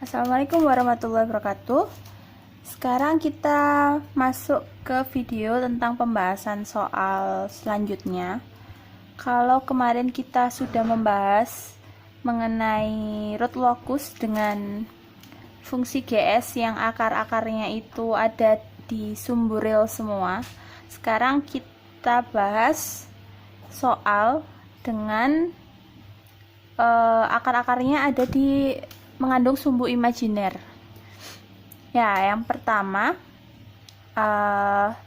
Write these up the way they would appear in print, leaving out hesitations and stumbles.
Assalamualaikum warahmatullahi wabarakatuh. Sekarang kita masuk ke video tentang pembahasan soal selanjutnya. Kalau kemarin kita sudah membahas mengenai root locus dengan fungsi GS yang akar-akarnya itu ada di sumbu real semua. Sekarang kita bahas soal dengan akar-akarnya ada di mengandung sumbu imajiner. Ya, yang pertama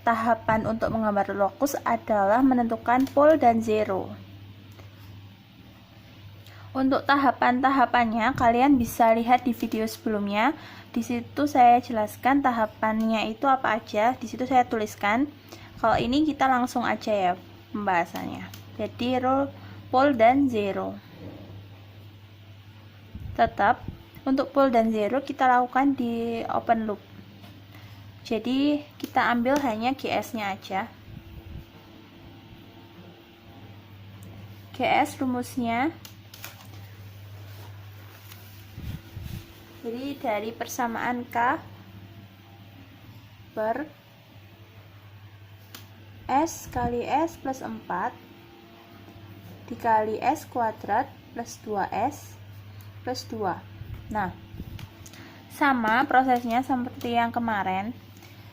tahapan untuk menggambar lokus adalah menentukan pol dan zero. Untuk tahapan-tahapannya kalian bisa lihat di video sebelumnya. Di situ saya jelaskan tahapannya itu apa aja. Di situ saya tuliskan. Kalau ini kita langsung aja ya pembahasannya. Jadi pol dan zero. Tetap untuk pol dan zero kita lakukan di open loop. Jadi kita ambil hanya GS-nya aja. GS rumusnya. Jadi dari persamaan K per S kali S plus 4 dikali S kuadrat plus 2S plus 2. Nah, sama prosesnya seperti yang kemarin.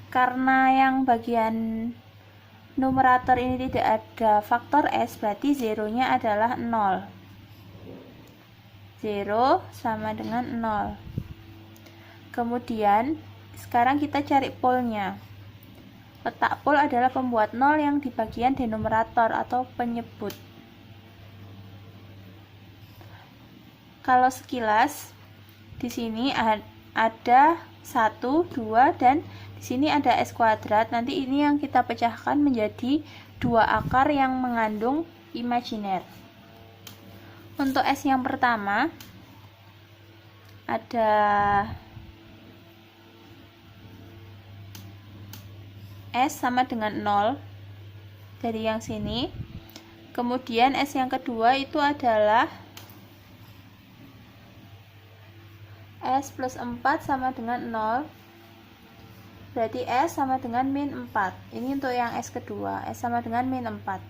Karena yang bagian numerator ini tidak ada faktor S, berarti zeronya adalah 0. 0 sama dengan 0. Kemudian, sekarang kita cari polnya. Letak pol adalah pembuat 0 yang di bagian denumerator atau penyebut. Kalau sekilas, di sini ada 1, 2, dan di sini ada S kuadrat. Nanti ini yang kita pecahkan menjadi dua akar yang mengandung imajiner. Untuk S yang pertama ada S sama dengan 0 dari yang sini. Kemudian S yang kedua itu adalah S plus 4 sama dengan 0, berarti S sama dengan min 4. Ini untuk yang S kedua, S sama dengan min 4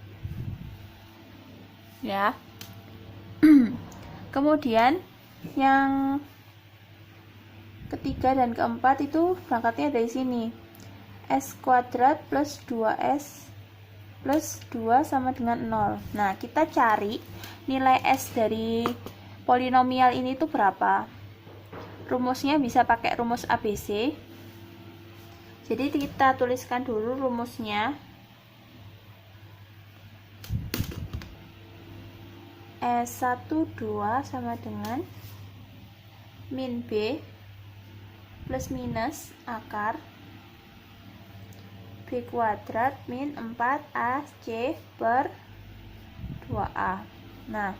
ya. Kemudian yang ketiga dan keempat itu berangkatnya dari sini, S kuadrat plus 2S plus 2 sama dengan 0. Nah, kita cari nilai S dari polinomial ini itu berapa. Rumusnya bisa pakai rumus ABC. Jadi kita tuliskan dulu rumusnya. S12 sama dengan min B plus minus akar B kuadrat min 4AC per 2A. Nah,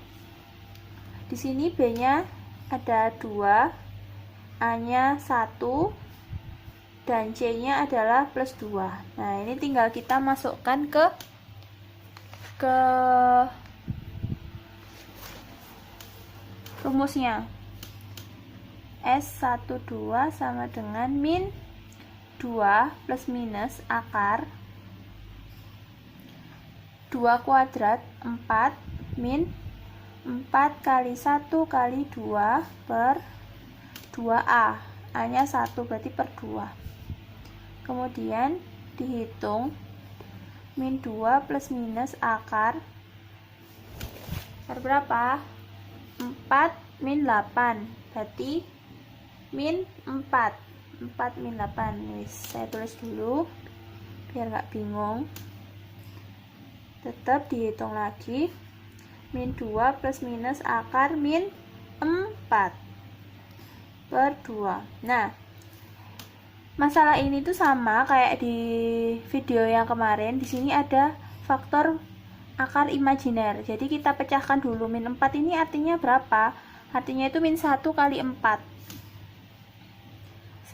di sini B-nya ada 2, A-nya 1, dan C-nya adalah plus 2. Nah, ini tinggal kita masukkan ke rumusnya. S12 sama dengan min 2 plus minus akar 2 kuadrat 4 min 4 kali 1 kali 2 per 2A. A-nya 1 berarti per 2. Kemudian dihitung min 2 plus minus akar berapa? 4 min 8 berarti min 4 min 8. Saya tulis dulu biar gak bingung. Tetap dihitung lagi min 2 plus minus akar min 4 per 2. Nah, masalah ini tuh sama kayak di video yang kemarin. Di sini ada faktor akar imajiner. Jadi kita pecahkan dulu. Min 4 ini artinya berapa? Artinya itu min 1 kali 4.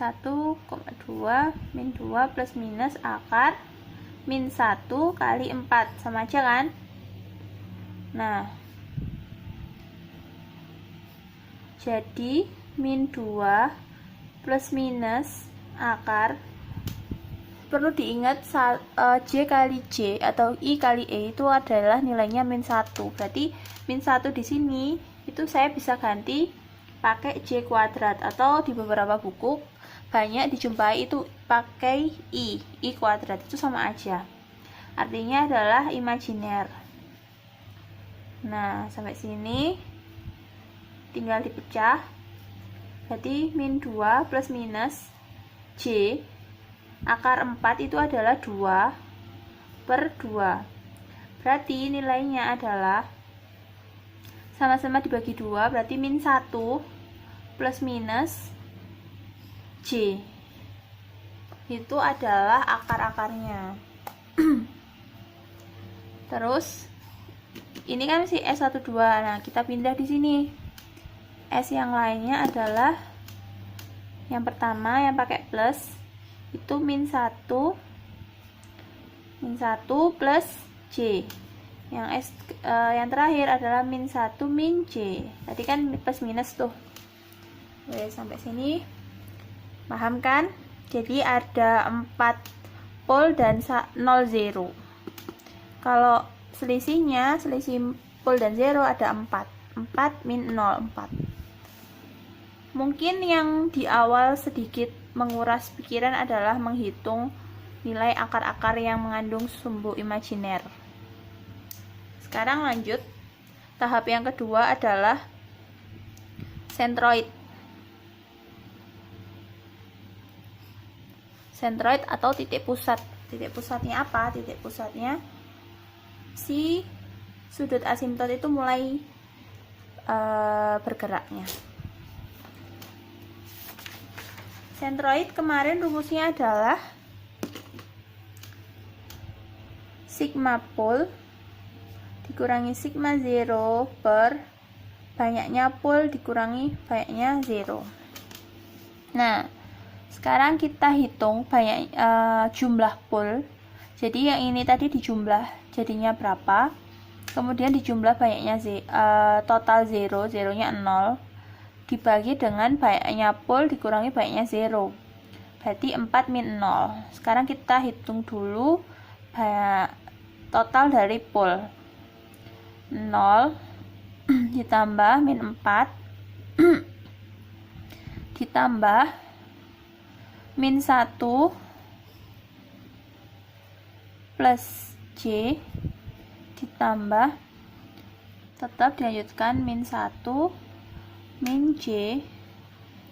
1,2 min 2 plus minus akar min 1 kali 4. Sama aja kan? Nah, jadi min 2 plus minus akar, perlu diingat J kali J atau I kali E itu adalah nilainya min 1. Berarti min 1 di sini itu saya bisa ganti pakai J kuadrat, atau di beberapa buku banyak dijumpai itu pakai I kuadrat, itu sama aja. Artinya adalah imajiner. Nah, sampai sini tinggal dipecah. Berarti min 2 plus minus J akar 4 itu adalah 2 per 2. Berarti nilainya adalah sama-sama dibagi 2, berarti min 1 plus minus J. Itu adalah akar-akarnya. Terus ini kan si S12. Nah, kita pindah di sini. S yang lainnya adalah yang pertama yang pakai plus itu min 1 plus J. Yang terakhir adalah min 1 min J. Tadi kan plus minus tuh. Oke, sampai sini paham kan? Jadi ada 4 pol dan 0 0. Kalau selisih pol dan 0 ada 4 min 0 4. Mungkin yang di awal sedikit menguras pikiran adalah menghitung nilai akar-akar yang mengandung sumbu imajiner. Sekarang lanjut, tahap yang kedua adalah sentroid. Sentroid atau titik pusat. Titik pusatnya apa? Titik pusatnya si sudut asimtot itu mulai bergeraknya. Sentroid kemarin rumusnya adalah sigma pol dikurangi sigma 0 per banyaknya pol dikurangi banyaknya 0. Nah, sekarang kita hitung jumlah pol. Jadi yang ini tadi dijumlah jadinya berapa, kemudian dijumlah banyaknya total 0, 0-nya 0, dibagi dengan banyaknya pol dikurangi banyaknya 0, berarti 4 min 0. Sekarang kita hitung dulu total dari pol. 0 ditambah min 4 ditambah min 1 plus J ditambah, tetap dilanjutkan min 1 min J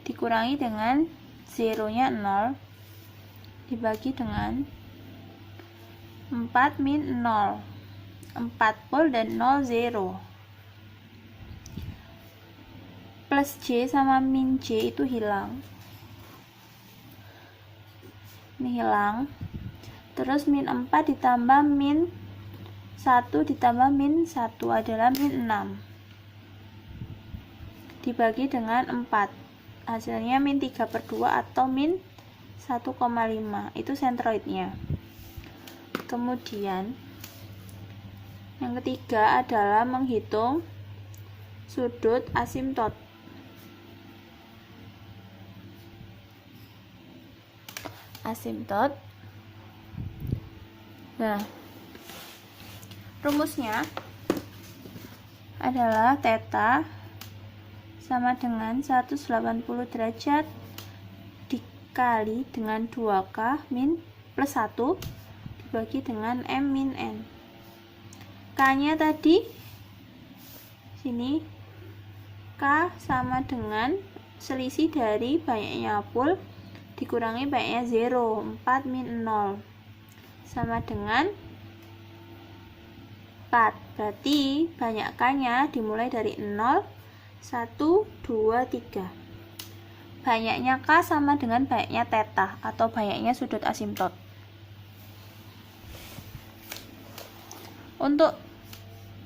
dikurangi dengan 0-nya 0 dibagi dengan 4 min 0, 4 pol dan 0 0. Plus J sama min J itu hilang. Ini hilang. Terus min 4 ditambah min 1 ditambah min 1 adalah min 6. Dibagi dengan 4. Hasilnya min 3 per 2 atau min 1,5. Itu sentroidnya. Kemudian yang ketiga adalah menghitung sudut asimtot. Nah, rumusnya adalah theta sama dengan 180 derajat dikali dengan 2K min plus 1 dibagi dengan M min N. K-nya tadi sini, K sama dengan selisih dari banyaknya pol dikurangi banyaknya 0, 4 min 0 sama dengan 4. Berarti banyak K-nya dimulai dari 0, 1, 2, 3. Banyaknya K sama dengan banyaknya theta atau banyaknya sudut asimtot. Untuk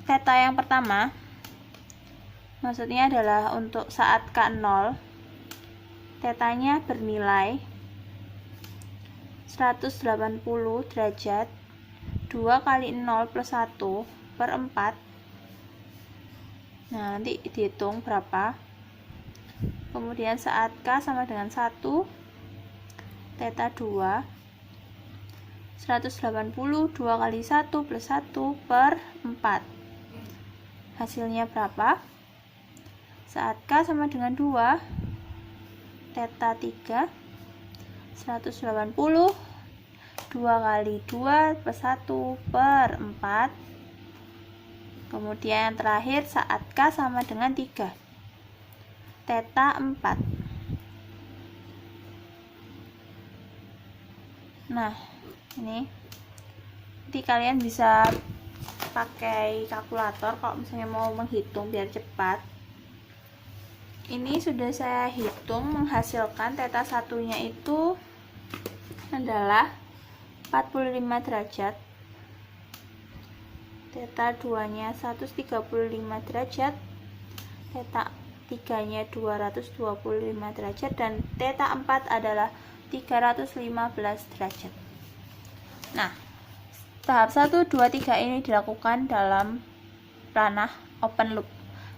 theta yang pertama, maksudnya adalah untuk saat K0, tetanya bernilai 180 derajat 2 kali 0 plus 1 per 4. Nah, nanti dihitung berapa. Kemudian saat K sama dengan 1, theta 2, 180, 2 kali 1 plus 1 per 4. Hasilnya berapa? Saat K sama dengan 2, theta 3, 180, 2 kali 2 plus 1 per 4. Kemudian yang terakhir saat K sama dengan 3, theta 4. Nah, ini nanti kalian bisa pakai kalkulator kalau misalnya mau menghitung biar cepat. Ini sudah saya hitung, menghasilkan theta satunya itu adalah 45 derajat, theta 2 nya 135 derajat, theta 3 nya 225 derajat, dan theta 4 adalah 315 derajat. Nah, tahap 1, 2, 3 ini dilakukan dalam ranah open loop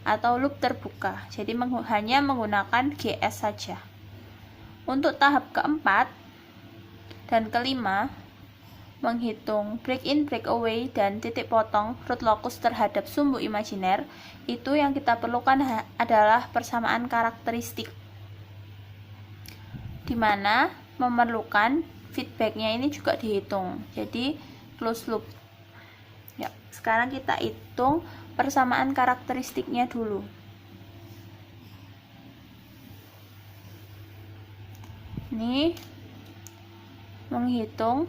atau loop terbuka, jadi hanya menggunakan GS saja. Untuk tahap keempat dan kelima, menghitung break in, break away, dan titik potong root locus terhadap sumbu imajiner, itu yang kita perlukan adalah persamaan karakteristik, dimana memerlukan feedbacknya ini juga dihitung, jadi closed loop. Ya, sekarang kita hitung persamaan karakteristiknya dulu. Ini menghitung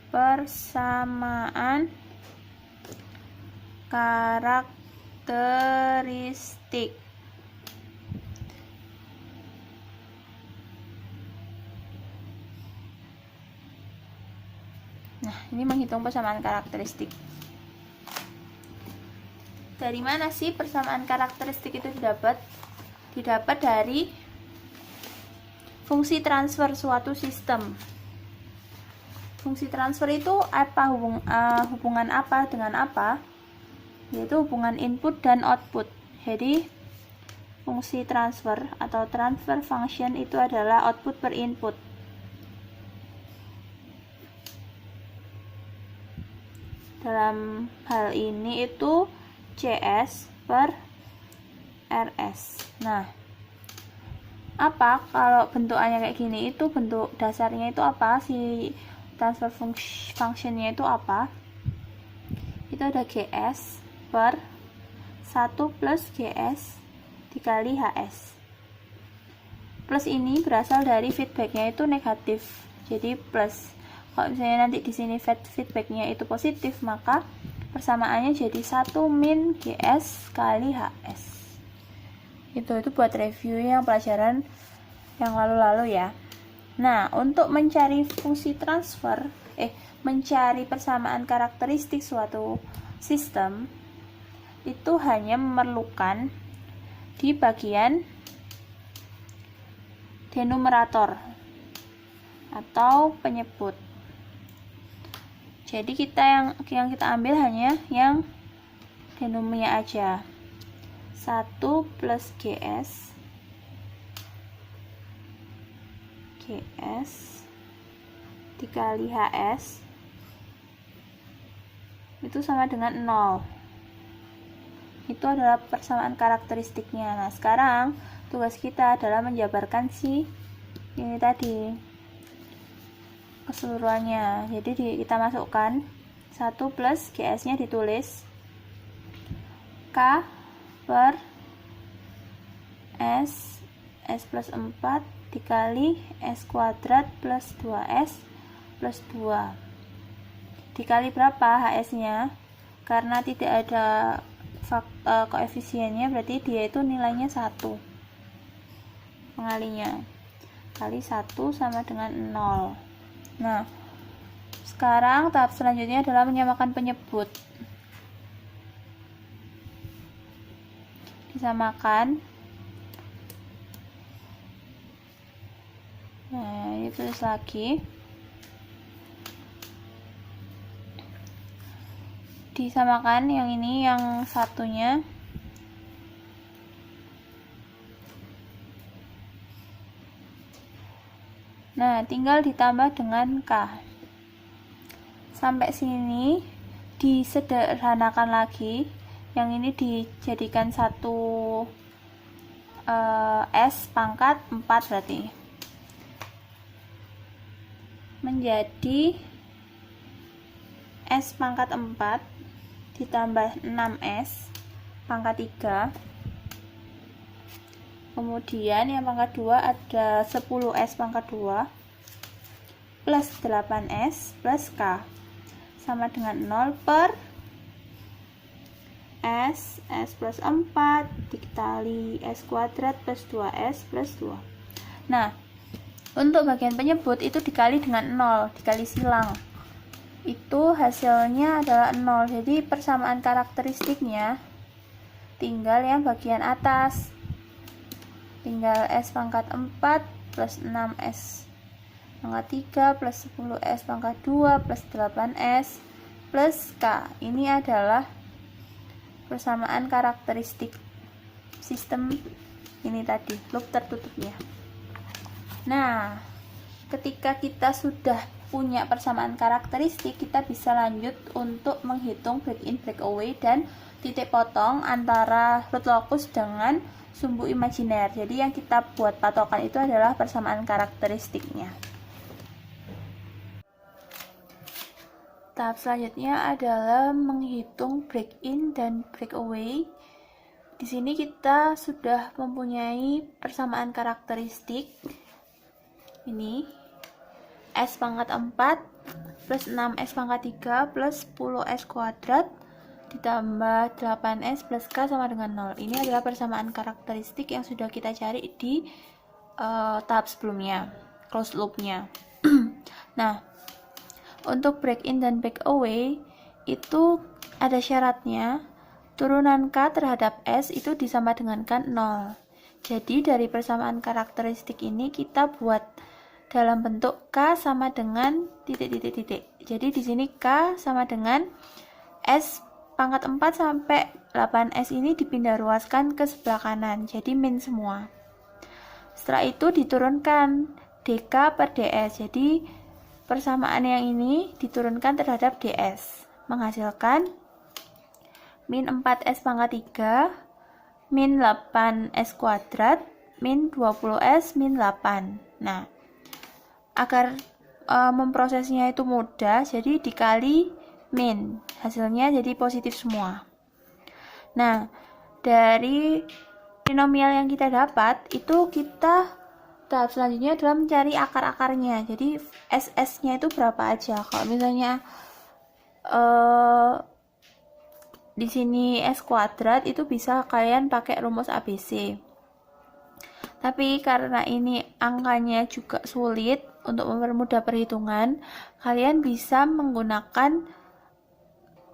persamaan karakteristik. Nah, ini menghitung persamaan karakteristik. Dari mana sih persamaan karakteristik itu didapat? Didapat dari fungsi transfer suatu sistem. Fungsi transfer itu apa, hubungan apa dengan apa? Yaitu hubungan input dan output. Jadi fungsi transfer atau transfer function itu adalah output per input. Dalam hal ini itu CS per RS. Nah, apa kalau bentukannya kayak gini? Itu bentuk dasarnya itu apa sih? Transfer functionnya itu apa? Itu ada GS per 1 plus GS dikali HS. Plus ini berasal dari feedbacknya itu negatif, jadi plus. Kalau misalnya nanti di sini feedbacknya itu positif, maka persamaannya jadi 1 min GS kali HS. Itu buat review yang pelajaran yang lalu-lalu ya. Nah, untuk mencari fungsi transfer, mencari persamaan karakteristik suatu sistem, itu hanya memerlukan di bagian denumerator atau penyebut. Jadi yang kita ambil hanya yang denomnya aja. 1 plus GS dikali HS itu sama dengan 0. Itu adalah persamaan karakteristiknya. Nah, sekarang tugas kita adalah menjabarkan ini tadi keseluruhannya. Jadi kita masukkan 1 plus GS nya ditulis K per S plus 4 dikali S kuadrat plus 2S plus 2 dikali berapa HS nya? Karena tidak ada koefisiennya, berarti dia itu nilainya 1 pengalinya, kali 1 sama dengan 0. Nah, sekarang tahap selanjutnya adalah menyamakan penyebut. Disamakan. Nah, ini tulis lagi. Disamakan yang ini, yang satunya Nah, tinggal ditambah dengan K. Sampai sini disederhanakan lagi. Yang ini dijadikan satu S pangkat 4 berarti. Menjadi S pangkat 4 ditambah 6S pangkat 3. Kemudian yang pangkat 2 ada 10S pangkat 2 plus 8S plus K sama dengan 0 per S plus 4 dikali S kuadrat plus 2S plus 2. Nah, untuk bagian penyebut itu dikali dengan 0, dikali silang. Itu hasilnya adalah 0. Jadi persamaan karakteristiknya tinggal yang bagian atas. Tinggal S pangkat 4 plus 6S pangkat 3 plus 10S pangkat 2 plus 8S plus K. Ini adalah persamaan karakteristik sistem ini tadi, loop tertutupnya. Nah, ketika kita sudah punya persamaan karakteristik, kita bisa lanjut untuk menghitung break in, break away, dan titik potong antara root locus dengan sumbu imajiner. Jadi yang kita buat patokan itu adalah persamaan karakteristiknya. Tahap selanjutnya adalah menghitung break in dan break away. Di sini kita sudah mempunyai persamaan karakteristik. Ini S pangkat 4 plus 6S pangkat 3 plus 10S kuadrat ditambah 8S plus K sama dengan 0. Ini adalah persamaan karakteristik yang sudah kita cari di tahap sebelumnya, closed loop-nya. Nah, untuk break in dan break away itu ada syaratnya, turunan K terhadap S itu disama dengan 0. Jadi dari persamaan karakteristik ini kita buat dalam bentuk K sama dengan titik-titik-titik. Jadi di sini K sama dengan S pangkat 4 sampai 8S ini dipindah ruaskan ke sebelah kanan, jadi min semua. Setelah itu diturunkan DK per DS, jadi persamaan yang ini diturunkan terhadap DS, menghasilkan min 4S pangkat 3, min 8S kuadrat, min 20S, min 8. Nah, agar memprosesnya itu mudah, jadi dikali min, hasilnya jadi positif semua. Nah, dari trinomial yang kita dapat, itu kita tahap selanjutnya adalah mencari akar-akarnya. Jadi SS-nya itu berapa aja. Kalau misalnya di sini S kuadrat itu bisa kalian pakai rumus ABC. Tapi karena ini angkanya juga sulit, untuk mempermudah perhitungan, kalian bisa menggunakan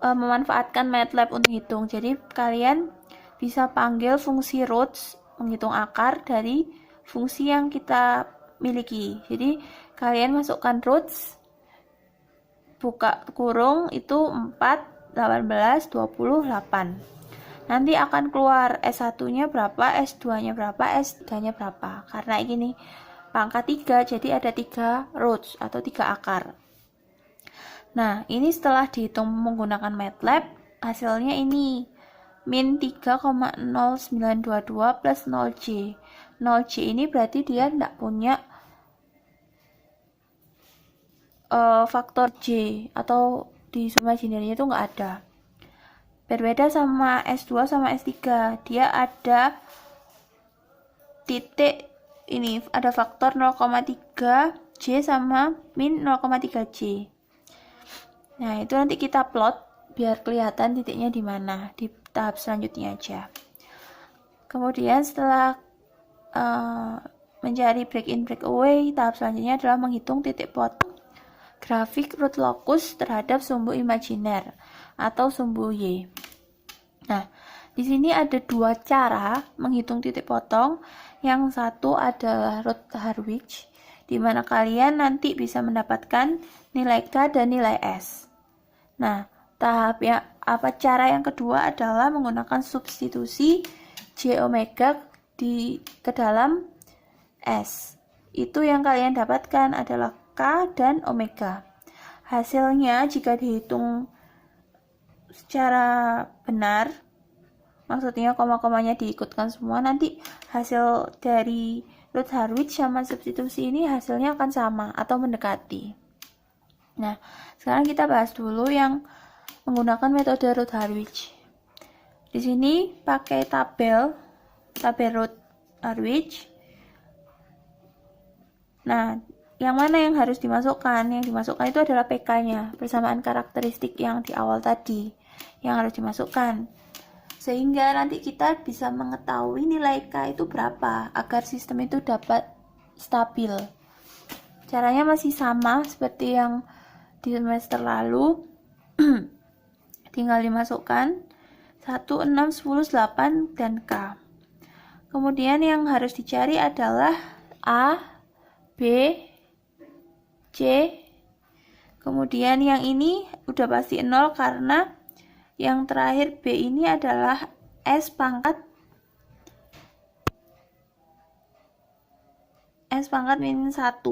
memanfaatkan MATLAB untuk hitung. Jadi kalian bisa panggil fungsi roots, menghitung akar dari fungsi yang kita miliki. Jadi kalian masukkan roots, buka kurung, itu 4, 18, 28. Nanti akan keluar S1-nya berapa, S2-nya berapa, S3-nya berapa. Karena ini pangkat 3, jadi ada 3 roots atau 3 akar. Nah, ini setelah dihitung menggunakan MATLAB, hasilnya ini min 3,0922 plus 0J. 0J ini berarti dia tidak punya faktor J, atau di summa imajinernya itu nggak ada. Berbeda sama S2 sama S3, dia ada titik ini, ada faktor 0,3 J sama min 0,3 J. Nah, itu nanti kita plot biar kelihatan titiknya di mana, di tahap selanjutnya aja. Kemudian setelah mencari break in, break away, tahap selanjutnya adalah menghitung titik potong grafik root locus terhadap sumbu imajiner atau sumbu Y. Nah, di sini ada dua cara menghitung titik potong. Yang satu adalah root Harwich, di mana kalian nanti bisa mendapatkan nilai K dan nilai S. Nah, cara yang kedua adalah menggunakan substitusi J omega ke dalam S. itu yang kalian dapatkan adalah K dan omega. Hasilnya jika dihitung secara benar, maksudnya koma-komanya diikutkan semua, nanti hasil dari Routh-Hurwitz sama substitusi ini hasilnya akan sama atau mendekati. Nah, sekarang kita bahas dulu yang menggunakan metode Routh-Hurwitz. Di sini pakai tabel Routh-Hurwitz. Nah, yang mana yang harus dimasukkan? Yang dimasukkan itu adalah PK-nya, persamaan karakteristik yang di awal tadi, yang harus dimasukkan. Sehingga nanti kita bisa mengetahui nilai K itu berapa, agar sistem itu dapat stabil. Caranya masih sama seperti yang di semester lalu, tinggal dimasukkan 1, 6, 10, 8, dan K. Kemudian yang harus dicari adalah A, B, C, kemudian yang ini udah pasti 0 karena yang terakhir B ini adalah S pangkat min 1.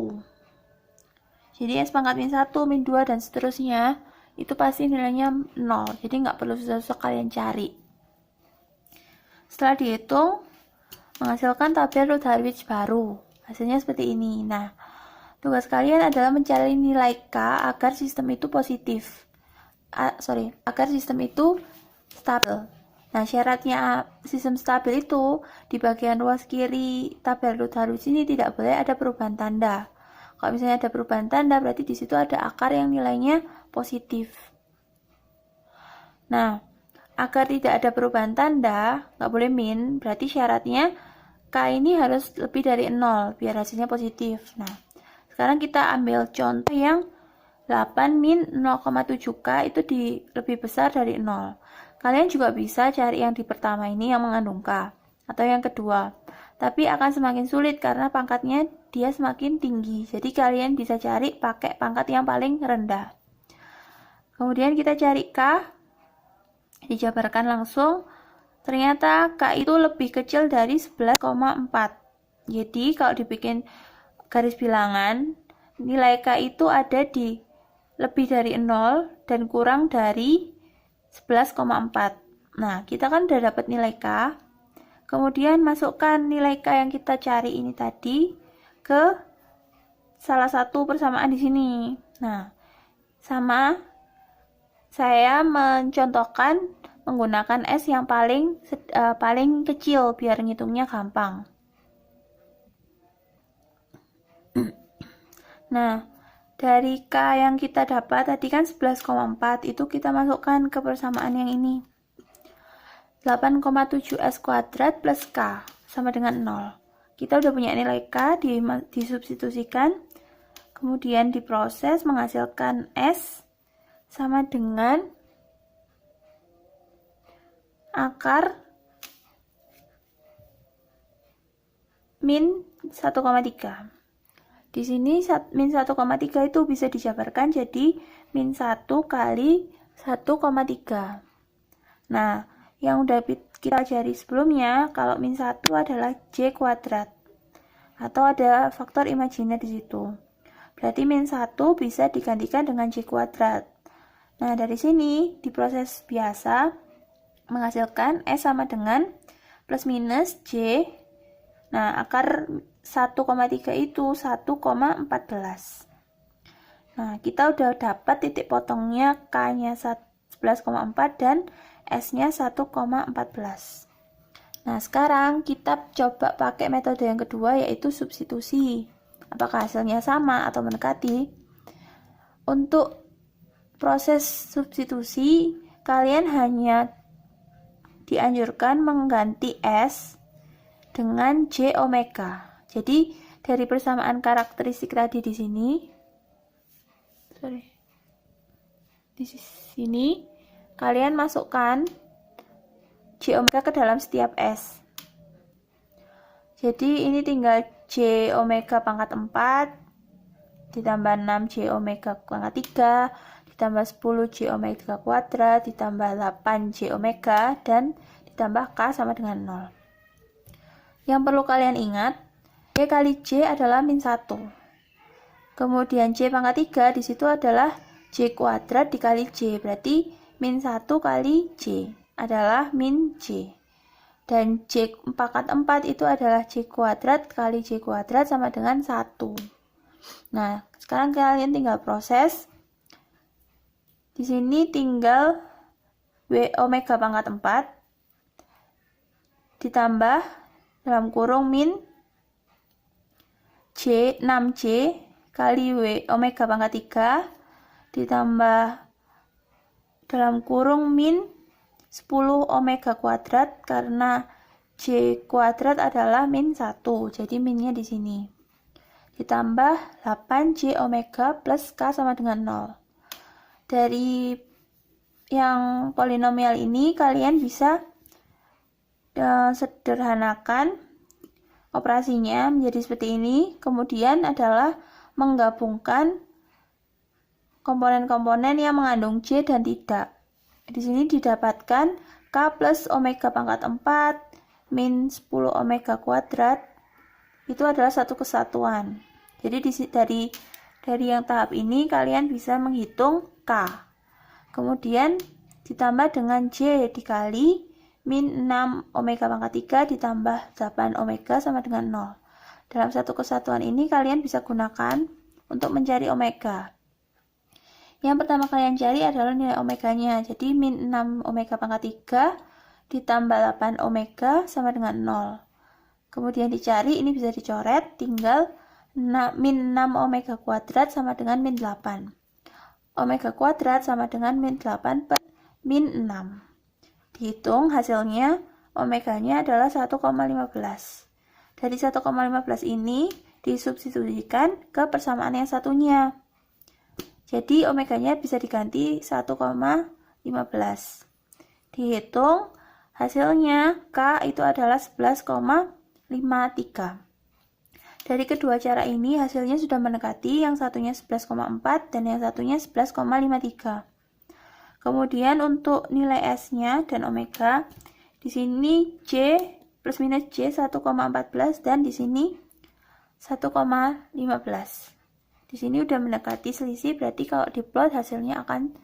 Jadi S pangkat min 1, min 2, dan seterusnya itu pasti nilainya 0. Jadi nggak perlu susah-susah kalian cari. Setelah dihitung, menghasilkan tabel Routh-Hurwitz baru. Hasilnya seperti ini. Nah, tugas kalian adalah mencari nilai K agar sistem itu positif. Agar sistem itu stabil. Nah, syaratnya sistem stabil itu di bagian luas kiri tabel Routh-Hurwitz ini tidak boleh ada perubahan tanda. Kalau misalnya ada perubahan tanda, berarti di situ ada akar yang nilainya positif. Nah, agar tidak ada perubahan tanda, nggak boleh min, berarti syaratnya K ini harus lebih dari 0 biar hasilnya positif. Nah, sekarang kita ambil contoh yang 8 min 0,7K itu lebih besar dari 0. Kalian juga bisa cari yang di pertama ini yang mengandung K, atau yang kedua. Tapi akan semakin sulit karena pangkatnya dia semakin tinggi. Jadi kalian bisa cari pakai pangkat yang paling rendah. Kemudian kita cari K, dijabarkan langsung. Ternyata K itu lebih kecil dari 11,4. Jadi kalau dibikin garis bilangan, nilai K itu ada di lebih dari 0 dan kurang dari 11,4. Nah, kita kan udah dapat nilai K. Kemudian masukkan nilai K yang kita cari ini tadi ke salah satu persamaan di sini. Nah, saya mencontohkan menggunakan S yang paling kecil biar ngitungnya gampang. Nah, dari K yang kita dapat tadi kan 11,4, itu kita masukkan ke persamaan yang ini. 8,7S kuadrat plus K sama dengan 0. Kita udah punya nilai K, disubstitusikan, kemudian diproses menghasilkan S sama dengan akar min 1,3. Di sini min 1,3 itu bisa dijabarkan jadi min 1 kali 1,3. Nah, yang udah kita cari sebelumnya, kalau min 1 adalah J kuadrat. Atau ada faktor imajiner di situ. Berarti min 1 bisa digantikan dengan J kuadrat. Nah, dari sini diproses biasa menghasilkan S sama dengan plus minus J. Nah, akar 1,3 itu 1,14. Nah, kita udah dapat titik potongnya K-nya 11,4 dan S-nya 1,14. Nah, sekarang kita coba pakai metode yang kedua, yaitu substitusi. Apakah hasilnya sama atau mendekati? Untuk proses substitusi, kalian hanya dianjurkan mengganti S dengan J omega. Jadi, dari persamaan karakteristik tadi di sini, kalian masukkan J omega ke dalam setiap S. Jadi ini tinggal J omega pangkat 4 ditambah 6 J omega pangkat 3 ditambah 10 J omega kuadrat ditambah 8 J omega dan ditambah K sama dengan 0. Yang perlu kalian ingat, Y kali J adalah min 1. Kemudian J pangkat 3 di situ adalah J kuadrat dikali J. Berarti min 1 kali J adalah min J. Dan J pangkat 4 itu adalah J kuadrat kali J kuadrat sama dengan 1. Nah, sekarang kalian tinggal proses. Di sini tinggal W omega pangkat 4 ditambah dalam kurung min J 6J kali W omega pangkat 3 ditambah dalam kurung min 10 omega kuadrat karena J kuadrat adalah min 1. Jadi minnya di sini. Ditambah 8J omega plus K sama dengan 0. Dari yang polinomial ini kalian bisa sederhanakan operasinya menjadi seperti ini. Kemudian adalah menggabungkan komponen-komponen yang mengandung J dan tidak. Di sini didapatkan K plus omega pangkat 4 min 10 omega kuadrat itu adalah satu kesatuan. Jadi dari yang tahap ini kalian bisa menghitung K. Kemudian ditambah dengan J dikali min 6 omega pangkat 3 ditambah 8 omega sama dengan 0. Dalam satu kesatuan ini kalian bisa gunakan untuk mencari omega. Yang pertama kalian cari adalah nilai omeganya. Jadi min 6 omega pangkat 3 ditambah 8 omega sama dengan 0. Kemudian dicari, ini bisa dicoret, tinggal min 6 omega kuadrat sama dengan min 8. Omega kuadrat sama dengan min 8 per min 6. Dihitung hasilnya, omeganya adalah 1,15. Dari 1,15 ini disubstitusikan ke persamaan yang satunya. Jadi omeganya bisa diganti 1,15. Dihitung hasilnya K itu adalah 11,53. Dari kedua cara ini hasilnya sudah mendekati, yang satunya 11,4 dan yang satunya 11,53. Kemudian untuk nilai S-nya dan omega, di sini J plus minus J 1,14 dan di sini 1,15. Di sini udah mendekati selisih, berarti kalau diplot hasilnya akan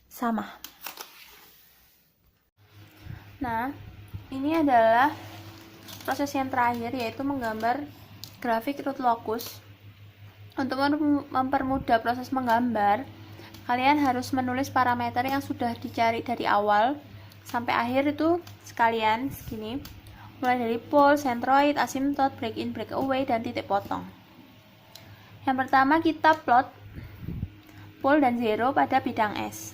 sama. Nah, ini adalah proses yang terakhir, yaitu menggambar grafik root locus. Untuk mempermudah proses menggambar, kalian harus menulis parameter yang sudah dicari dari awal sampai akhir itu sekalian segini, mulai dari pole, centroid, asymptote, break in, break away, dan titik potong. Yang pertama kita plot pole dan zero pada bidang S.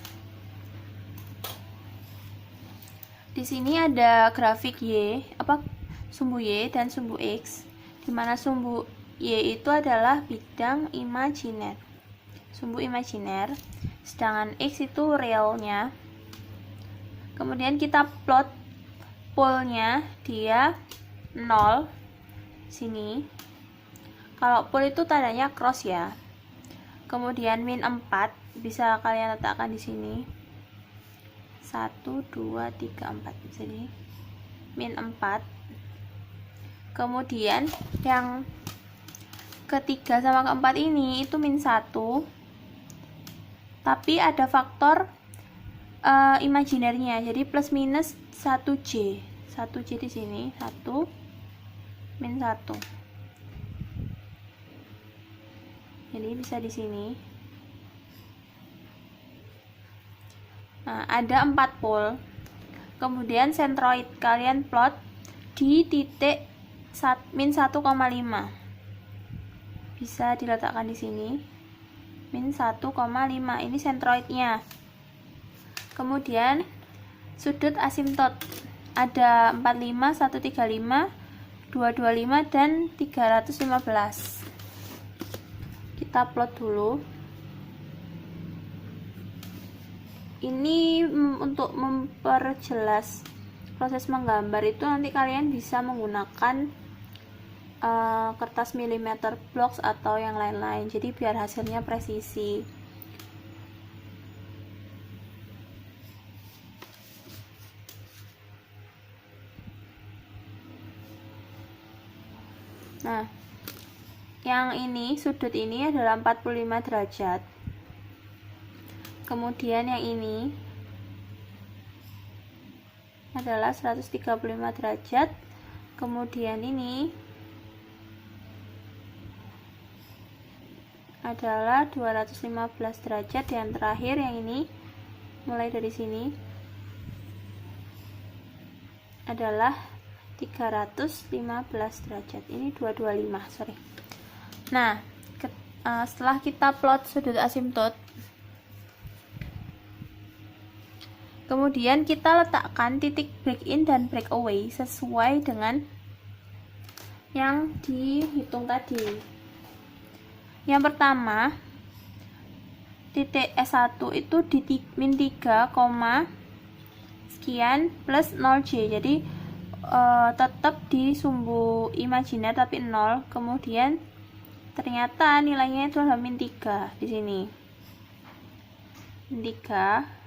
Di sini ada grafik sumbu Y dan sumbu X, di mana sumbu Y itu adalah bidang imajiner. Sumbu imajiner, sedangkan X itu realnya. Kemudian kita plot pole-nya, dia 0 sini. Kalau pole itu tandanya cross ya. Kemudian min 4 bisa kalian letakkan di sini. 1 2 3 4 jadi min 4. Kemudian yang ketiga sama keempat ini itu min 1. Tapi ada faktor imajinernya, jadi plus minus 1J di sini, 1 min 1. Jadi bisa di sini. Nah, ada 4 pole. Kemudian centroid kalian plot di titik min 1,5. Bisa diletakkan di sini. Min 1,5, ini centroidnya. Kemudian sudut asymptot ada 45, 135, 225 dan 315. Kita plot dulu. Ini untuk memperjelas proses menggambar itu nanti kalian bisa menggunakan kertas milimeter blocks atau yang lain-lain, jadi biar hasilnya presisi. Nah, yang ini, sudut ini adalah 45 derajat. Kemudian yang ini adalah 135 derajat. Kemudian ini adalah 215 derajat. Yang terakhir yang ini, mulai dari sini adalah 315 derajat. Ini 225, sorry. Nah, setelah kita plot sudut asimtot, kemudian kita letakkan titik break in dan break away sesuai dengan yang dihitung tadi. Yang pertama, titik S1 itu di min 3, sekian plus 0J. Jadi tetap di sumbu imajiner tapi 0. Kemudian ternyata nilainya itu adalah min 3 di sini. Min 3.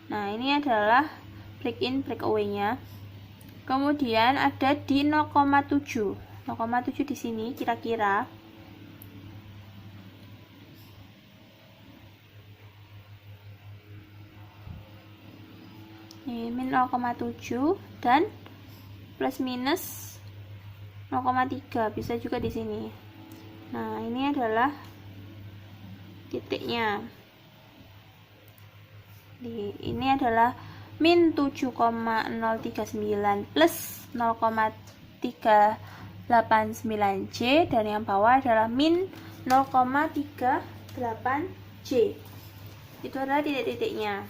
Nah, ini adalah break in break away-nya. Kemudian ada di 0,7. 0,7 di sini kira-kira. Ini min 0,7 dan plus minus 0,3 bisa juga di sini. Nah, ini adalah titiknya. Ini adalah min 7,039 plus 0,389J, dan yang bawah adalah min 0,38J. Itu adalah titik-titiknya.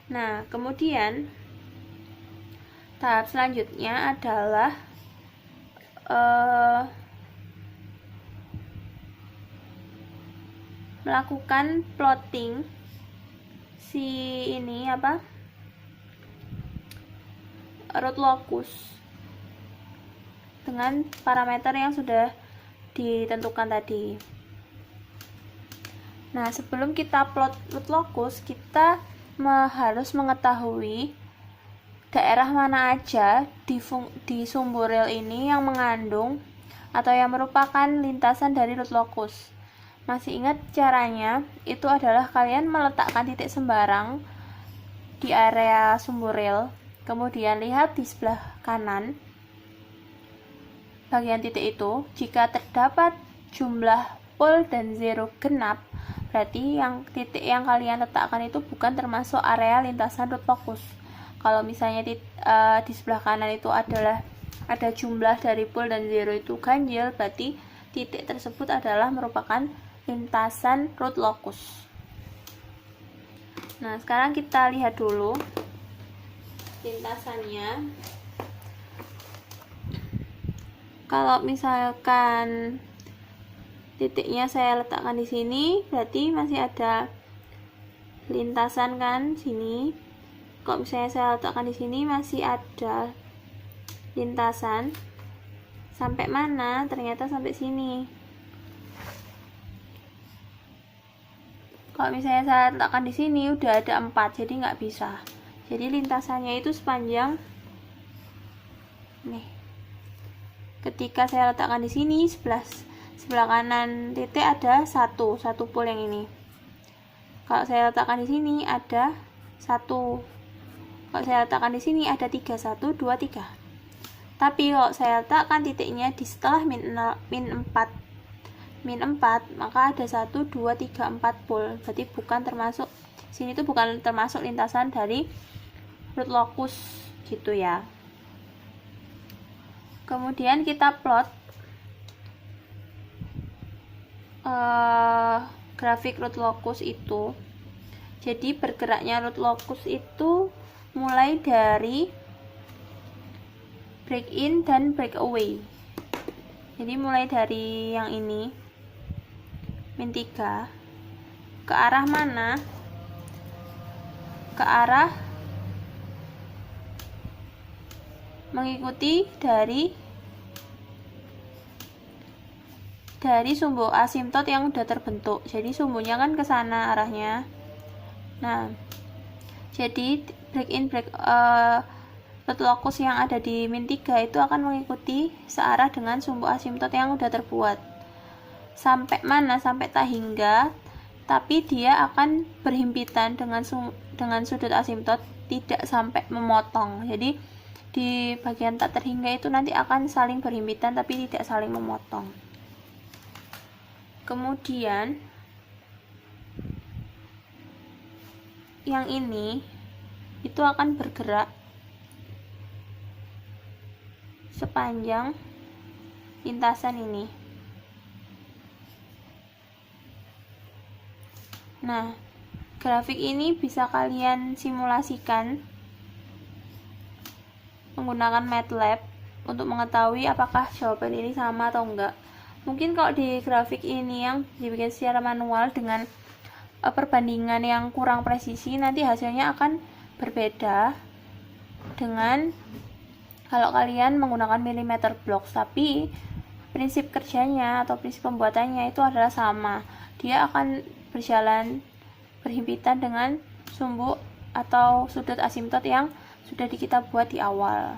Nah, kemudian tahap selanjutnya adalah melakukan plotting si ini root locus dengan parameter yang sudah ditentukan tadi. Nah, sebelum kita plot root locus, kita harus mengetahui daerah mana aja di sumbu rel ini yang mengandung atau yang merupakan lintasan dari root locus. Masih ingat caranya? Itu adalah kalian meletakkan titik sembarang di area sumbu rel, kemudian lihat di sebelah kanan bagian titik itu. Jika terdapat jumlah pole dan zero genap, berarti yang titik yang kalian letakkan itu bukan termasuk area lintasan root locus. Kalau misalnya di sebelah kanan itu ada jumlah dari pole dan zero itu ganjil, berarti titik tersebut adalah merupakan lintasan root locus. Nah, sekarang kita lihat dulu lintasannya. Kalau misalkan titiknya saya letakkan di sini, berarti masih ada lintasan kan sini. Kalau misalnya saya letakkan di sini, masih ada lintasan. Sampai mana? Ternyata sampai sini. Kalau misalnya saya letakkan di sini, udah ada 4, jadi nggak bisa. Jadi lintasannya itu sepanjang nih. Ketika saya letakkan di sini, sebelah kanan titik ada satu pole yang ini. Kalau saya letakkan di sini ada 1. Kalau saya letakkan di sini ada 3, 1, 2, 3. Tapi kalau saya letakkan titiknya di setelah min 4, maka ada 1, 2, 3, 4 pole. Berarti bukan termasuk, sini tuh bukan termasuk lintasan dari root locus gitu ya. Kemudian kita plot grafik root locus itu. Jadi bergeraknya root locus itu mulai dari break in dan break away. Jadi mulai dari yang ini min 3 ke arah mana? Ke arah mengikuti dari sumbu asimtot yang udah terbentuk. Jadi sumbunya kan ke sana arahnya. Nah, jadi break in sudut lokus yang ada di min 3 itu akan mengikuti searah dengan sumbu asimtot yang udah terbuat. Sampai mana? Sampai tak hingga, tapi dia akan berhimpitan dengan sudut asimtot, tidak sampai memotong. Jadi di bagian tak terhingga itu nanti akan saling berhimpitan tapi tidak saling memotong. Kemudian yang ini itu akan bergerak sepanjang lintasan ini. Nah, grafik ini bisa kalian simulasikan menggunakan MATLAB untuk mengetahui apakah jawaban ini sama atau enggak. Mungkin kalau di grafik ini yang dibikin secara manual dengan perbandingan yang kurang presisi, nanti hasilnya akan berbeda dengan kalau kalian menggunakan millimeter blocks, tapi prinsip kerjanya atau prinsip pembuatannya itu adalah sama. Dia akan berjalan berhimpitan dengan sumbu atau sudut asimtot yang sudah kita buat di awal.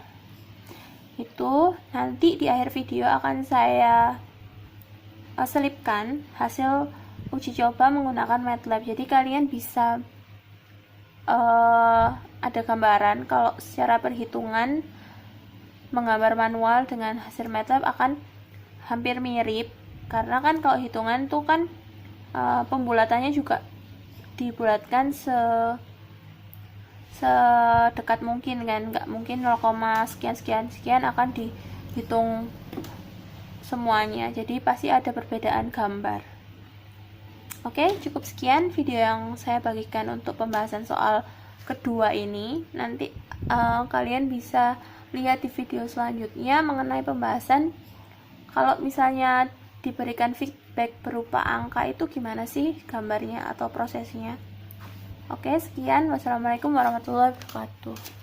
Itu nanti di akhir video akan saya selipkan hasil uji coba menggunakan MATLAB. Jadi kalian bisa ada gambaran kalau secara perhitungan menggambar manual dengan hasil MATLAB akan hampir mirip, karena kan kalau hitungan tuh kan pembulatannya juga dibulatkan sedekat mungkin kan, nggak mungkin 0, sekian akan dihitung semuanya, jadi pasti ada perbedaan gambar. Oke, cukup sekian video yang saya bagikan untuk pembahasan soal kedua ini. Nanti kalian bisa lihat di video selanjutnya mengenai pembahasan kalau misalnya diberikan feedback berupa angka itu gimana sih gambarnya atau prosesnya. Oke, sekian. Wassalamualaikum warahmatullahi wabarakatuh.